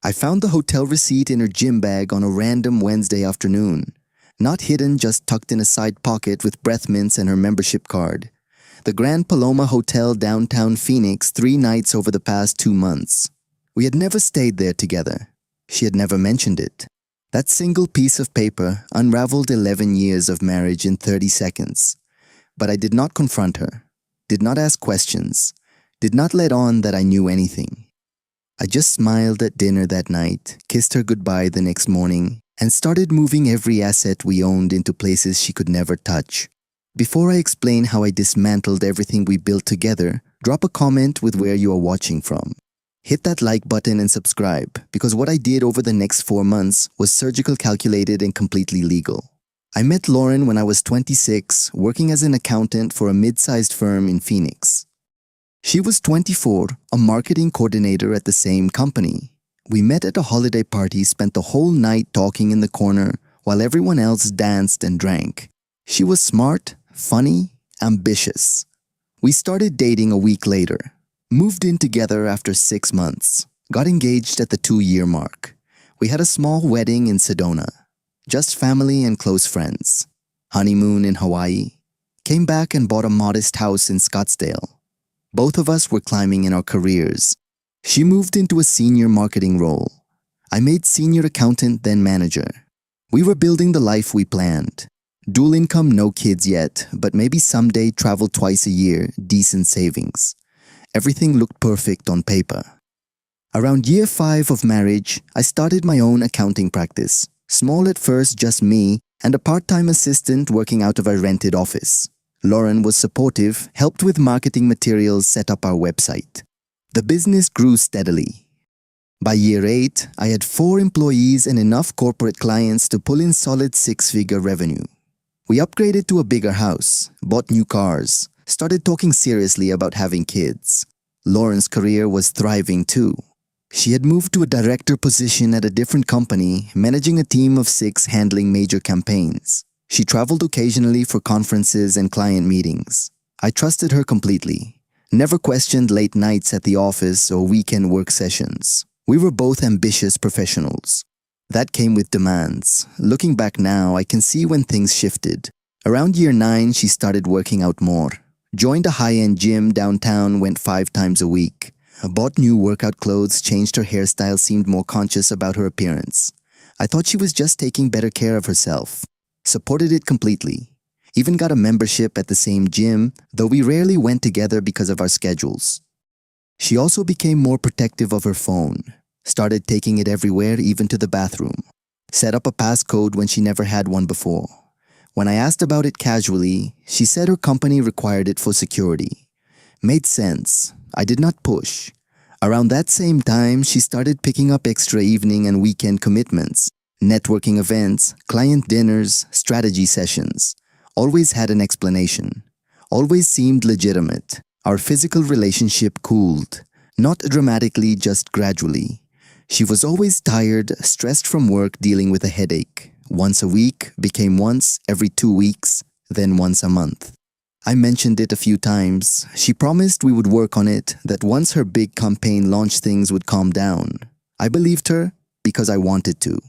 I found the hotel receipt in her gym bag on a random Wednesday afternoon. Not hidden, just tucked in a side pocket with breath mints and her membership card. The Grand Paloma Hotel, downtown Phoenix, 3 nights over the past 2 months. We had never stayed there together. She had never mentioned it. That single piece of paper unraveled 11 years of marriage in 30 seconds. But I did not confront her, did not ask questions, did not let on that I knew anything. I just smiled at dinner that night, kissed her goodbye the next morning, and started moving every asset we owned into places she could never touch. Before I explain how I dismantled everything we built together, drop a comment with where you are watching from. Hit that like button and subscribe, because what I did over the next 4 months was surgical, calculated, and completely legal. I met Lauren when I was 26, working as an accountant for a mid-sized firm in Phoenix. She was 24, a marketing coordinator at the same company. We met at a holiday party, spent the whole night talking in the corner while everyone else danced and drank. She was smart, funny, ambitious. We started dating a week later, moved in together after 6 months, got engaged at the 2-year mark. We had a small wedding in Sedona, just family and close friends. Honeymoon in Hawaii, came back and bought a modest house in Scottsdale. Both of us were climbing in our careers. She moved into a senior marketing role. I made senior accountant, then manager. We were building the life we planned. Dual income, no kids yet, but maybe someday travel twice a year, decent savings. Everything looked perfect on paper. Around year 5 of marriage, I started my own accounting practice. Small at first, just me and a part-time assistant working out of a rented office. Lauren was supportive, helped with marketing materials, set up our website. The business grew steadily. By year 8, I had 4 employees and enough corporate clients to pull in solid 6-figure revenue. We upgraded to a bigger house, bought new cars, started talking seriously about having kids. Lauren's career was thriving too. She had moved to a director position at a different company, managing a team of 6 handling major campaigns. She traveled occasionally for conferences and client meetings. I trusted her completely. Never questioned late nights at the office or weekend work sessions. We were both ambitious professionals. That came with demands. Looking back now, I can see when things shifted. Around year 9, she started working out more. Joined a high-end gym downtown, went 5 times a week. Bought new workout clothes, changed her hairstyle, seemed more conscious about her appearance. I thought she was just taking better care of herself. Supported it completely. Even got a membership at the same gym, though we rarely went together because of our schedules. She also became more protective of her phone. Started taking it everywhere, even to the bathroom. Set up a passcode when she never had one before. When I asked about it casually, she said her company required it for security. Made sense. I did not push. Around that same time, she started picking up extra evening and weekend commitments. Networking events, client dinners, strategy sessions. Always had an explanation. Always seemed legitimate. Our physical relationship cooled. Not dramatically, just gradually. She was always tired, stressed from work, dealing with a headache. Once a week became once every 2 weeks, then once a month. I mentioned it a few times. She promised we would work on it, that once her big campaign launched things would calm down. I believed her because I wanted to.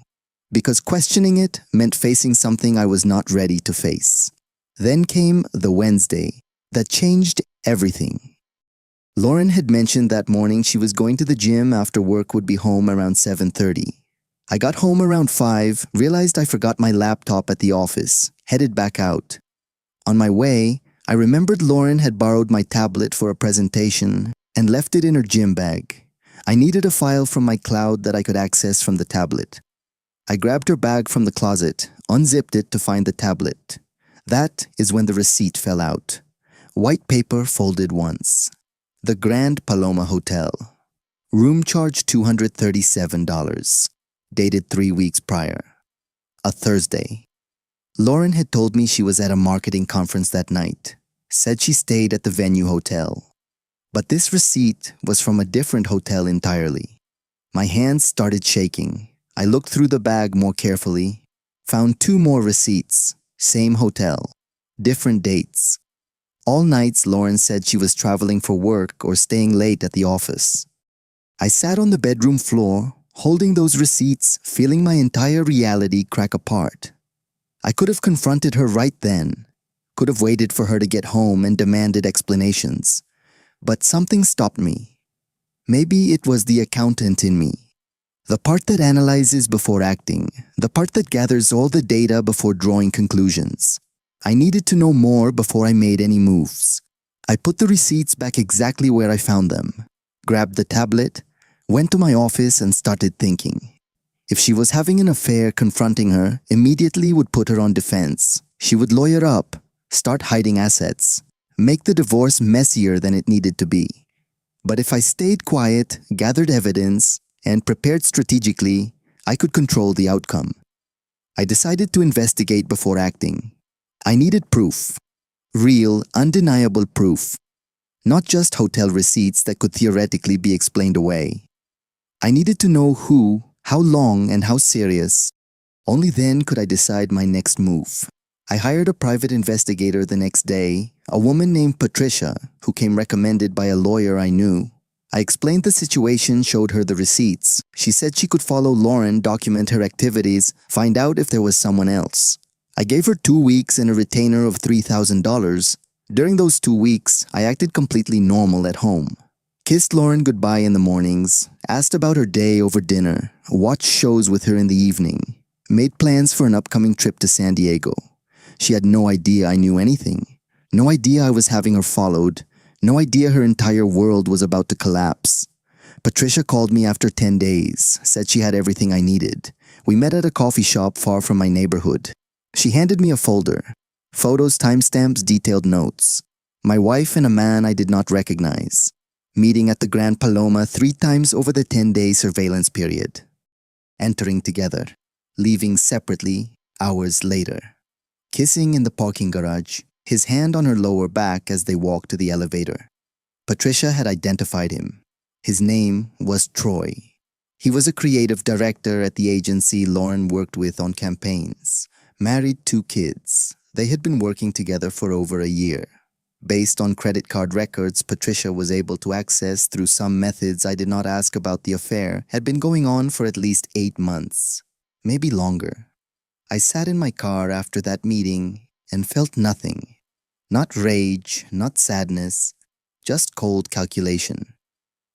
Because questioning it meant facing something I was not ready to face. Then came the Wednesday that changed everything. Lauren had mentioned that morning she was going to the gym after work, would be home around 7:30. I got home around 5, realized I forgot my laptop at the office, headed back out. On my way, I remembered Lauren had borrowed my tablet for a presentation and left it in her gym bag. I needed a file from my cloud that I could access from the tablet. I grabbed her bag from the closet, unzipped it to find the tablet. That is when the receipt fell out. White paper folded once. The Grand Paloma Hotel. Room charge $237. Dated 3 weeks prior. A Thursday. Lauren had told me she was at a marketing conference that night. Said she stayed at the venue hotel. But this receipt was from a different hotel entirely. My hands started shaking. I looked through the bag more carefully. Found 2 more receipts. Same hotel. Different dates. All nights Lauren said she was traveling for work or staying late at the office. I sat on the bedroom floor, holding those receipts, feeling my entire reality crack apart. I could have confronted her right then, could have waited for her to get home and demanded explanations. But something stopped me. Maybe it was the accountant in me. The part that analyzes before acting, the part that gathers all the data before drawing conclusions. I needed to know more before I made any moves. I put the receipts back exactly where I found them, grabbed the tablet, went to my office and started thinking. If she was having an affair, confronting her immediately would put her on defense. She would lawyer up, start hiding assets, make the divorce messier than it needed to be. But if I stayed quiet, gathered evidence, and prepared strategically, I could control the outcome. I decided to investigate before acting. I needed proof. Real, undeniable proof. Not just hotel receipts that could theoretically be explained away. I needed to know who, how long, and how serious. Only then could I decide my next move. I hired a private investigator the next day, a woman named Patricia, who came recommended by a lawyer I knew. I explained the situation, showed her the receipts. She said she could follow Lauren, document her activities, find out if there was someone else. I gave her 2 weeks and a retainer of $3,000. During those 2 weeks, I acted completely normal at home. Kissed Lauren goodbye in the mornings, asked about her day over dinner, watched shows with her in the evening, made plans for an upcoming trip to San Diego. She had no idea I knew anything. No idea I was having her followed. No idea her entire world was about to collapse. Patricia called me after 10 days, said she had everything I needed. We met at a coffee shop far from my neighborhood. She handed me a folder. Photos, timestamps, detailed notes. My wife and a man I did not recognize. Meeting at the Grand Paloma 3 times over the 10-day surveillance period. Entering together. Leaving separately hours later. Kissing in the parking garage, his hand on her lower back as they walked to the elevator. Patricia had identified him. His name was Troy. He was a creative director at the agency Lauren worked with on campaigns. Married, 2 kids. They had been working together for over a year. Based on credit card records Patricia was able to access through some methods I did not ask about, the affair had been going on for at least 8 months, maybe longer. I sat in my car after that meeting and felt nothing. Not rage, not sadness, just cold calculation.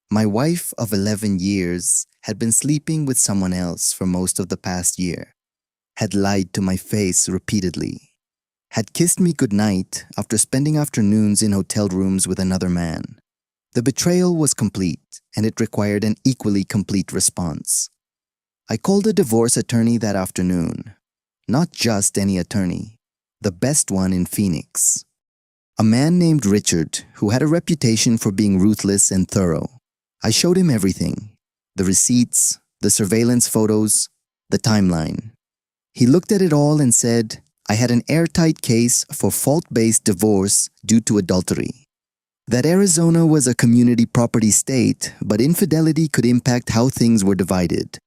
My wife of 11 years had been sleeping with someone else for most of the past year, had lied to my face repeatedly, had kissed me goodnight after spending afternoons in hotel rooms with another man. The betrayal was complete, and it required an equally complete response. I called a divorce attorney that afternoon. Not just any attorney, the best one in Phoenix. A man named Richard, who had a reputation for being ruthless and thorough. I showed him everything. The receipts, the surveillance photos, the timeline. He looked at it all and said, I had an airtight case for fault-based divorce due to adultery. That Arizona was a community property state, but infidelity could impact how things were divided.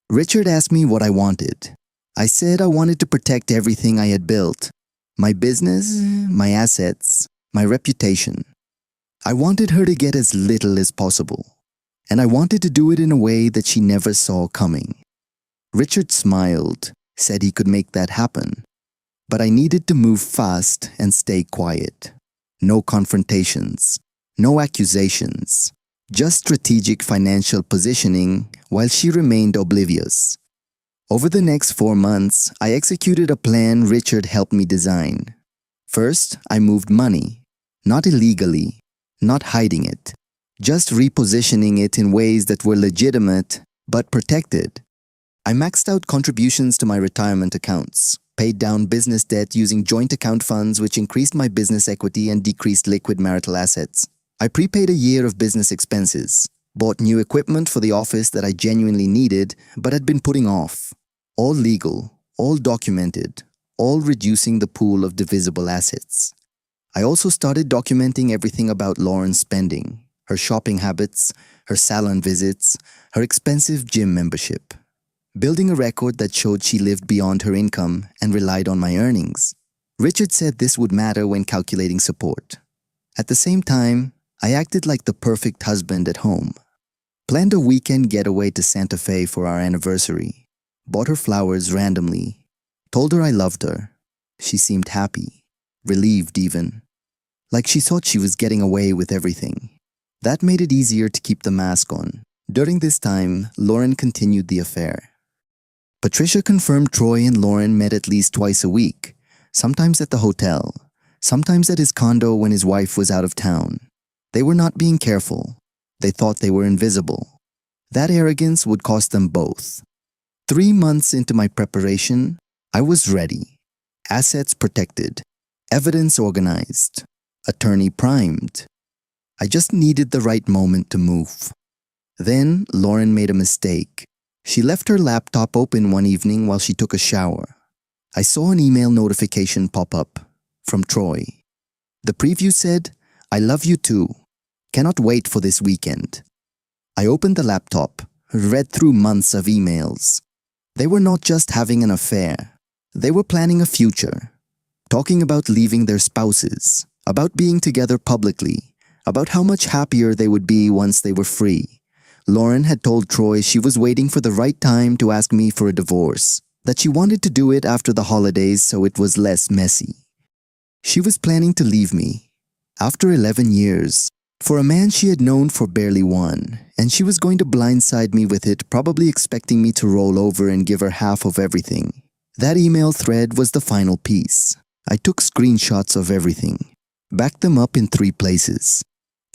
Richard asked me what I wanted. I said I wanted to protect everything I had built. My business, my assets, my reputation. I wanted her to get as little as possible. And I wanted to do it in a way that she never saw coming. Richard smiled, said he could make that happen. But I needed to move fast and stay quiet. No confrontations, no accusations, just strategic financial positioning while she remained oblivious. Over the next 4 months, I executed a plan Richard helped me design. First, I moved money, not illegally, not hiding it, just repositioning it in ways that were legitimate but protected. I maxed out contributions to my retirement accounts, paid down business debt using joint account funds which increased my business equity and decreased liquid marital assets. I prepaid a year of business expenses, bought new equipment for the office that I genuinely needed but had been putting off. All legal, all documented, all reducing the pool of divisible assets. I also started documenting everything about Lauren's spending, her shopping habits, her salon visits, her expensive gym membership. Building a record that showed she lived beyond her income and relied on my earnings. Richard said this would matter when calculating support. At the same time, I acted like the perfect husband at home. Planned a weekend getaway to Santa Fe for our anniversary. Bought her flowers randomly. Told her I loved her. She seemed happy. Relieved even. Like she thought she was getting away with everything. That made it easier to keep the mask on. During this time, Lauren continued the affair. Patricia confirmed Troy and Lauren met at least twice a week, sometimes at the hotel, sometimes at his condo when his wife was out of town. They were not being careful. They thought they were invisible. That arrogance would cost them both. 3 months into my preparation, I was ready. Assets protected. Evidence organized. Attorney primed. I just needed the right moment to move. Then Lauren made a mistake. She left her laptop open one evening while she took a shower. I saw an email notification pop up from Troy. The preview said, "I love you too. Cannot wait for this weekend." I opened the laptop, read through months of emails. They were not just having an affair. They were planning a future. Talking about leaving their spouses, about being together publicly, about how much happier they would be once they were free. Lauren had told Troy she was waiting for the right time to ask me for a divorce, that she wanted to do it after the holidays so it was less messy. She was planning to leave me, after 11 years, for a man she had known for barely 1, and she was going to blindside me with it, probably expecting me to roll over and give her half of everything. That email thread was the final piece. I took screenshots of everything, backed them up in 3 places.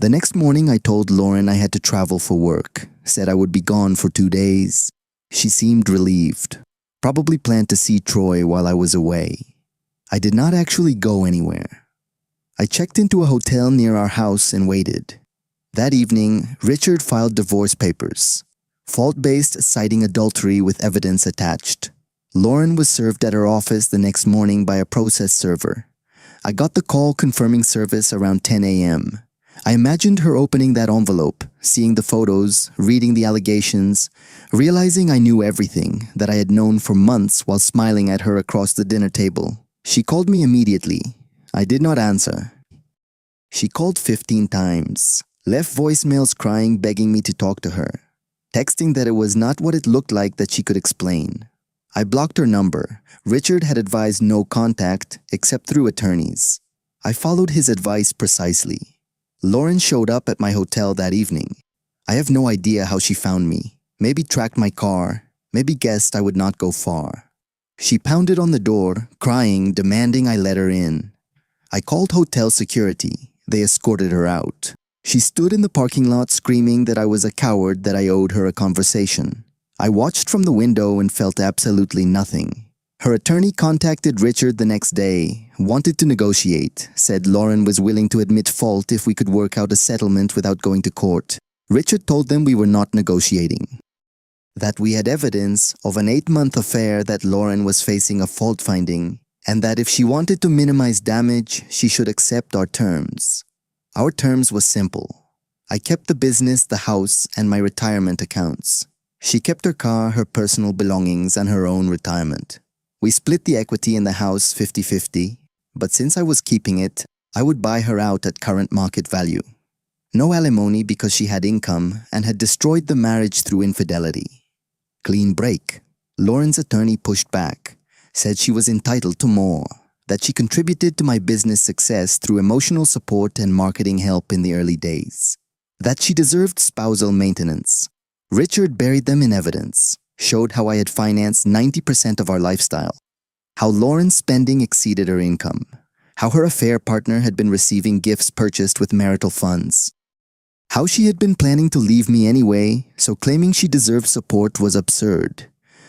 The next morning I told Lauren I had to travel for work, said I would be gone for 2 days. She seemed relieved, probably planned to see Troy while I was away. I did not actually go anywhere. I checked into a hotel near our house and waited. That evening, Richard filed divorce papers, fault-based citing adultery with evidence attached. Lauren was served at her office the next morning by a process server. I got the call confirming service around 10 a.m. I imagined her opening that envelope, seeing the photos, reading the allegations, realizing I knew everything that I had known for months while smiling at her across the dinner table. She called me immediately. I did not answer. She called 15 times, left voicemails crying, begging me to talk to her, texting that it was not what it looked like that she could explain. I blocked her number. Richard had advised no contact except through attorneys. I followed his advice precisely. Lauren showed up at my hotel that evening. I have no idea how she found me. Maybe tracked my car, maybe guessed I would not go far. She pounded on the door, crying, demanding I let her in. I called hotel security. They escorted her out. She stood in the parking lot screaming that I was a coward, that I owed her a conversation. I watched from the window and felt absolutely nothing. Her attorney contacted Richard the next day, wanted to negotiate, said Lauren was willing to admit fault if we could work out a settlement without going to court. Richard told them we were not negotiating, that we had evidence of an 8-month affair, that Lauren was facing a fault finding, and that if she wanted to minimize damage, she should accept our terms. Our terms was simple. I kept the business, the house, and my retirement accounts. She kept her car, her personal belongings, and her own retirement. We split the equity in the house 50-50, but since I was keeping it, I would buy her out at current market value. No alimony because she had income and had destroyed the marriage through infidelity. Clean break. Lauren's attorney pushed back, said she was entitled to more, that she contributed to my business success through emotional support and marketing help in the early days, that she deserved spousal maintenance. Richard buried them in evidence, showed how I had financed 90% of our lifestyle, how Lauren's spending exceeded her income, how her affair partner had been receiving gifts purchased with marital funds, how she had been planning to leave me anyway, so claiming she deserved support was absurd.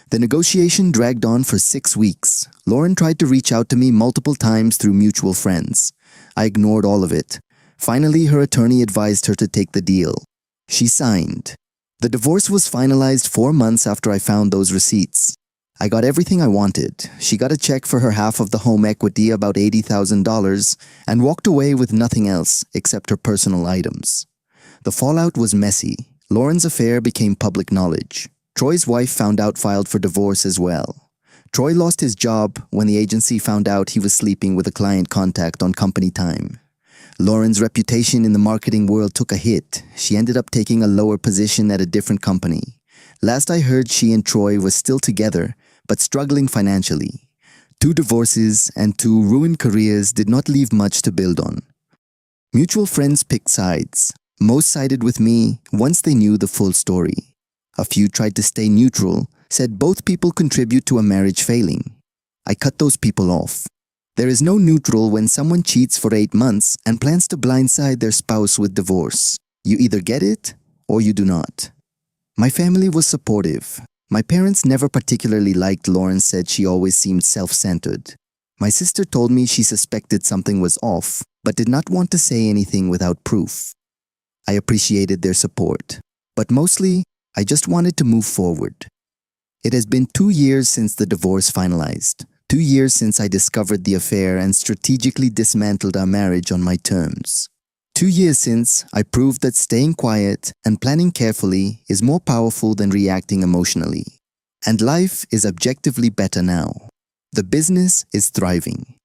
The negotiation dragged on for 6 weeks. Lauren tried to reach out to me multiple times through mutual friends. I ignored all of it. Finally, her attorney advised her to take the deal. She signed. The divorce was finalized 4 months after I found those receipts. I got everything I wanted. She got a check for her half of the home equity, about $80,000, and walked away with nothing else except her personal items. The fallout was messy. Lauren's affair became public knowledge. Troy's wife found out, filed for divorce as well. Troy lost his job when the agency found out he was sleeping with a client contact on company time. Lauren's reputation in the marketing world took a hit. She ended up taking a lower position at a different company. Last I heard, she and Troy were still together, but struggling financially. 2 divorces and 2 ruined careers did not leave much to build on. Mutual friends picked sides. Most sided with me once they knew the full story. A few tried to stay neutral, said both people contribute to a marriage failing. I cut those people off. There is no neutral when someone cheats for 8 months and plans to blindside their spouse with divorce. You either get it or you do not. My family was supportive. My parents never particularly liked Lauren, said she always seemed self-centered. My sister told me she suspected something was off, but did not want to say anything without proof. I appreciated their support, but mostly, I just wanted to move forward. It has been 2 years since the divorce finalized. 2 years since I discovered the affair and strategically dismantled our marriage on my terms. 2 years since I proved that staying quiet and planning carefully is more powerful than reacting emotionally. And life is objectively better now. The business is thriving.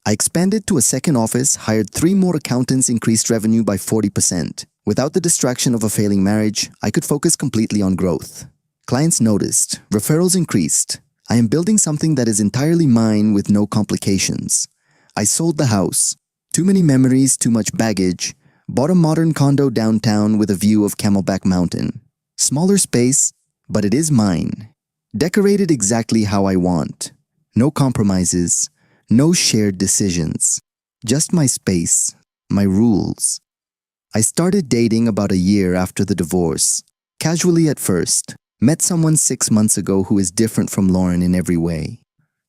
I expanded to a second office, hired 3 more accountants, increased revenue by 40%. Without the distraction of a failing marriage, I could focus completely on growth. Clients noticed, referrals increased. I am building something that is entirely mine with no complications. I sold the house. Too many memories, too much baggage. Bought a modern condo downtown with a view of Camelback Mountain. Smaller space, but it is mine. Decorated exactly how I want. No compromises, no shared decisions. Just my space, my rules. I started dating about a year after the divorce. Casually at first. Met someone 6 months ago who is different from Lauren in every way.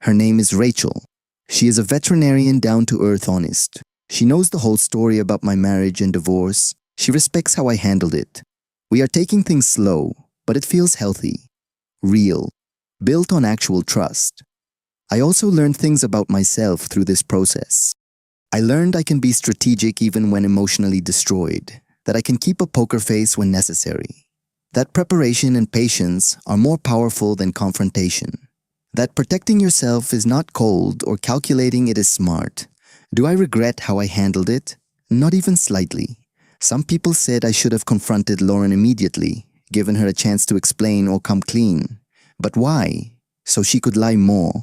Her name is Rachel. She is a veterinarian, down-to-earth, honest. She knows the whole story about my marriage and divorce. She respects how I handled it. We are taking things slow, but it feels healthy, real, built on actual trust. I also learned things about myself through this process. I learned I can be strategic even when emotionally destroyed, that I can keep a poker face when necessary. That preparation and patience are more powerful than confrontation. That protecting yourself is not cold or calculating, it is smart. Do I regret how I handled it? Not even slightly. Some people said I should have confronted Lauren immediately, given her a chance to explain or come clean. But why? So she could lie more.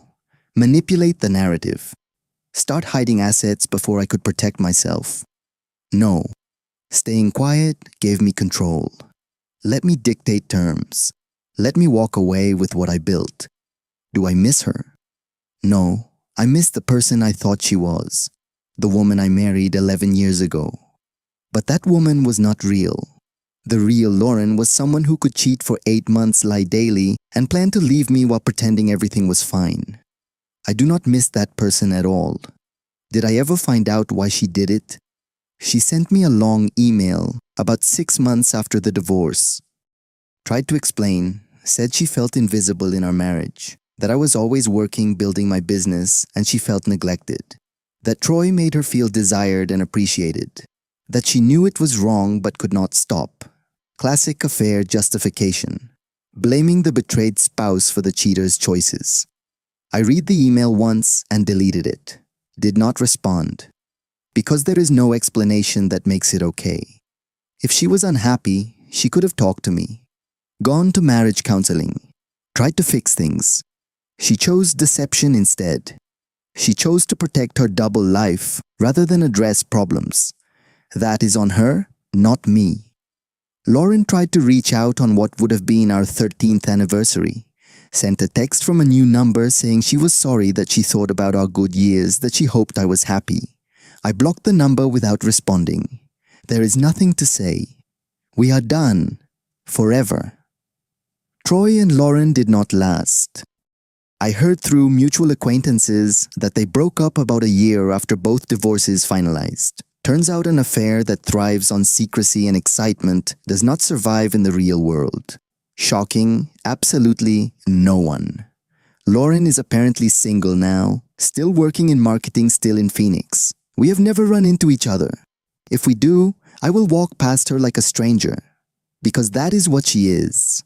Manipulate the narrative. Start hiding assets before I could protect myself. No. Staying quiet gave me control. Let me dictate terms. Let me walk away with what I built. Do I miss her? No, I miss the person I thought she was. The woman I married 11 years ago. But that woman was not real. The real Lauren was someone who could cheat for 8 months, lie daily, and plan to leave me while pretending everything was fine. I do not miss that person at all. Did I ever find out why she did it? She sent me a long email about 6 months after the divorce. Tried to explain, said she felt invisible in our marriage, that I was always working, building my business, and she felt neglected. That Troy made her feel desired and appreciated. That she knew it was wrong but could not stop. Classic affair justification. Blaming the betrayed spouse for the cheater's choices. I read the email once and deleted it. Did not respond. Because there is no explanation that makes it okay. If she was unhappy, she could have talked to me. Gone to marriage counseling. Tried to fix things. She chose deception instead. She chose to protect her double life rather than address problems. That is on her, not me. Lauren tried to reach out on what would have been our 13th anniversary. Sent a text from a new number saying she was sorry that she thought about our good years, that she hoped I was happy. I blocked the number without responding. There is nothing to say. We are done. Forever. Troy and Lauren did not last. I heard through mutual acquaintances that they broke up about a year after both divorces finalized. Turns out an affair that thrives on secrecy and excitement does not survive in the real world. Shocking, absolutely no one. Lauren is apparently single now, still working in marketing, still in Phoenix. We have never run into each other. If we do, I will walk past her like a stranger. Because that is what she is.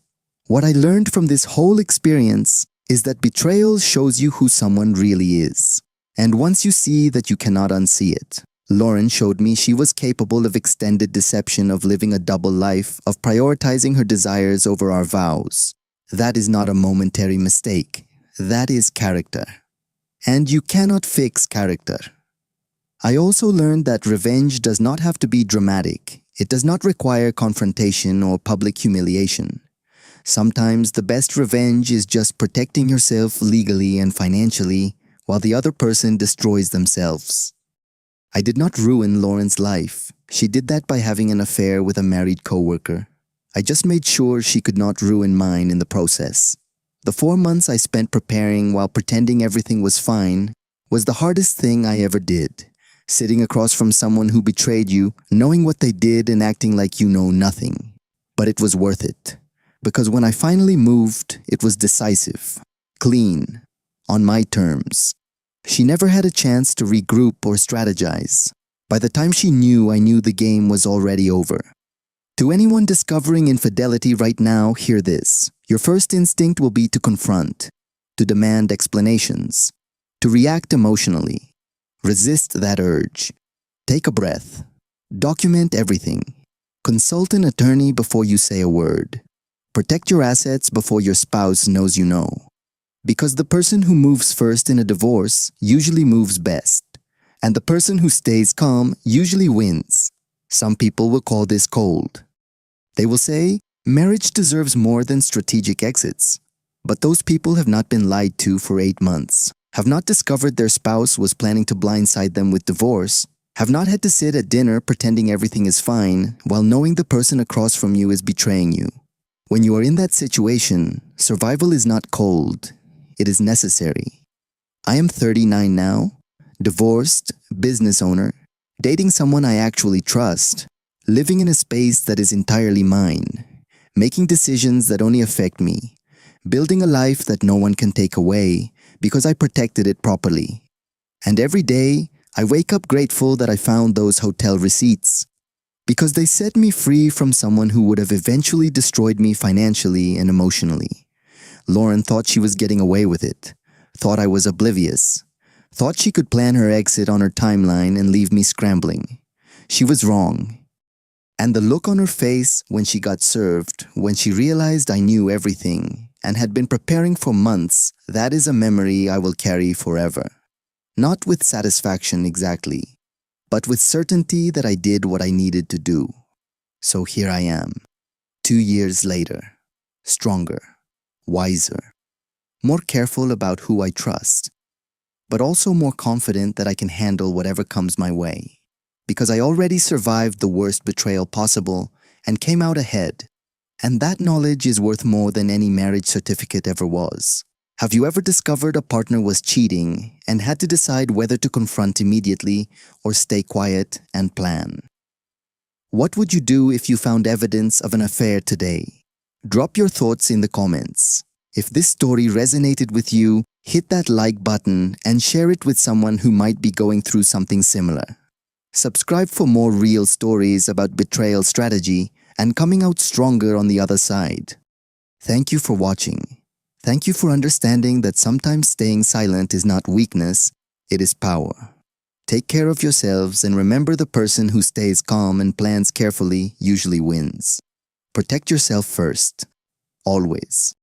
What I learned from this whole experience is that betrayal shows you who someone really is. And once you see that, you cannot unsee it. Lauren showed me she was capable of extended deception, of living a double life, of prioritizing her desires over our vows. That is not a momentary mistake. That is character. And you cannot fix character. I also learned that revenge does not have to be dramatic. It does not require confrontation or public humiliation. Sometimes the best revenge is just protecting yourself legally and financially while the other person destroys themselves. I did not ruin Lauren's life. She did that by having an affair with a married coworker. I just made sure she could not ruin mine in the process. The 4 months I spent preparing while pretending everything was fine was the hardest thing I ever did. Sitting across from someone who betrayed you, knowing what they did and acting like you know nothing. But it was worth it. Because when I finally moved, it was decisive, clean, on my terms. She never had a chance to regroup or strategize. By the time she knew, I knew the game was already over. To anyone discovering infidelity right now, hear this. Your first instinct will be to confront, to demand explanations, to react emotionally. Resist that urge. Take a breath. Document everything. Consult an attorney before you say a word. Protect your assets before your spouse knows you know. Because the person who moves first in a divorce usually moves best. And the person who stays calm usually wins. Some people will call this cold. They will say, marriage deserves more than strategic exits. But those people have not been lied to for 8 months, have not discovered their spouse was planning to blindside them with divorce, have not had to sit at dinner pretending everything is fine while knowing the person across from you is betraying you. When you are in that situation, survival is not cold, it is necessary. I am 39 now, divorced, business owner, dating someone I actually trust, living in a space that is entirely mine, making decisions that only affect me, building a life that no one can take away because I protected it properly. And every day, I wake up grateful that I found those hotel receipts, because they set me free from someone who would have eventually destroyed me financially and emotionally. Lauren thought she was getting away with it, thought I was oblivious, thought she could plan her exit on her timeline and leave me scrambling. She was wrong. And the look on her face when she got served, when she realized I knew everything and had been preparing for months, that is a memory I will carry forever. Not with satisfaction exactly, but with certainty that I did what I needed to do. So here I am, 2 years later, stronger, wiser, more careful about who I trust, but also more confident that I can handle whatever comes my way. Because I already survived the worst betrayal possible and came out ahead. And that knowledge is worth more than any marriage certificate ever was. Have you ever discovered a partner was cheating and had to decide whether to confront immediately or stay quiet and plan? What would you do if you found evidence of an affair today? Drop your thoughts in the comments. If this story resonated with you, hit that like button and share it with someone who might be going through something similar. Subscribe for more real stories about betrayal strategy and coming out stronger on the other side. Thank you for watching. Thank you for understanding that sometimes staying silent is not weakness, it is power. Take care of yourselves and remember the person who stays calm and plans carefully usually wins. Protect yourself first, always.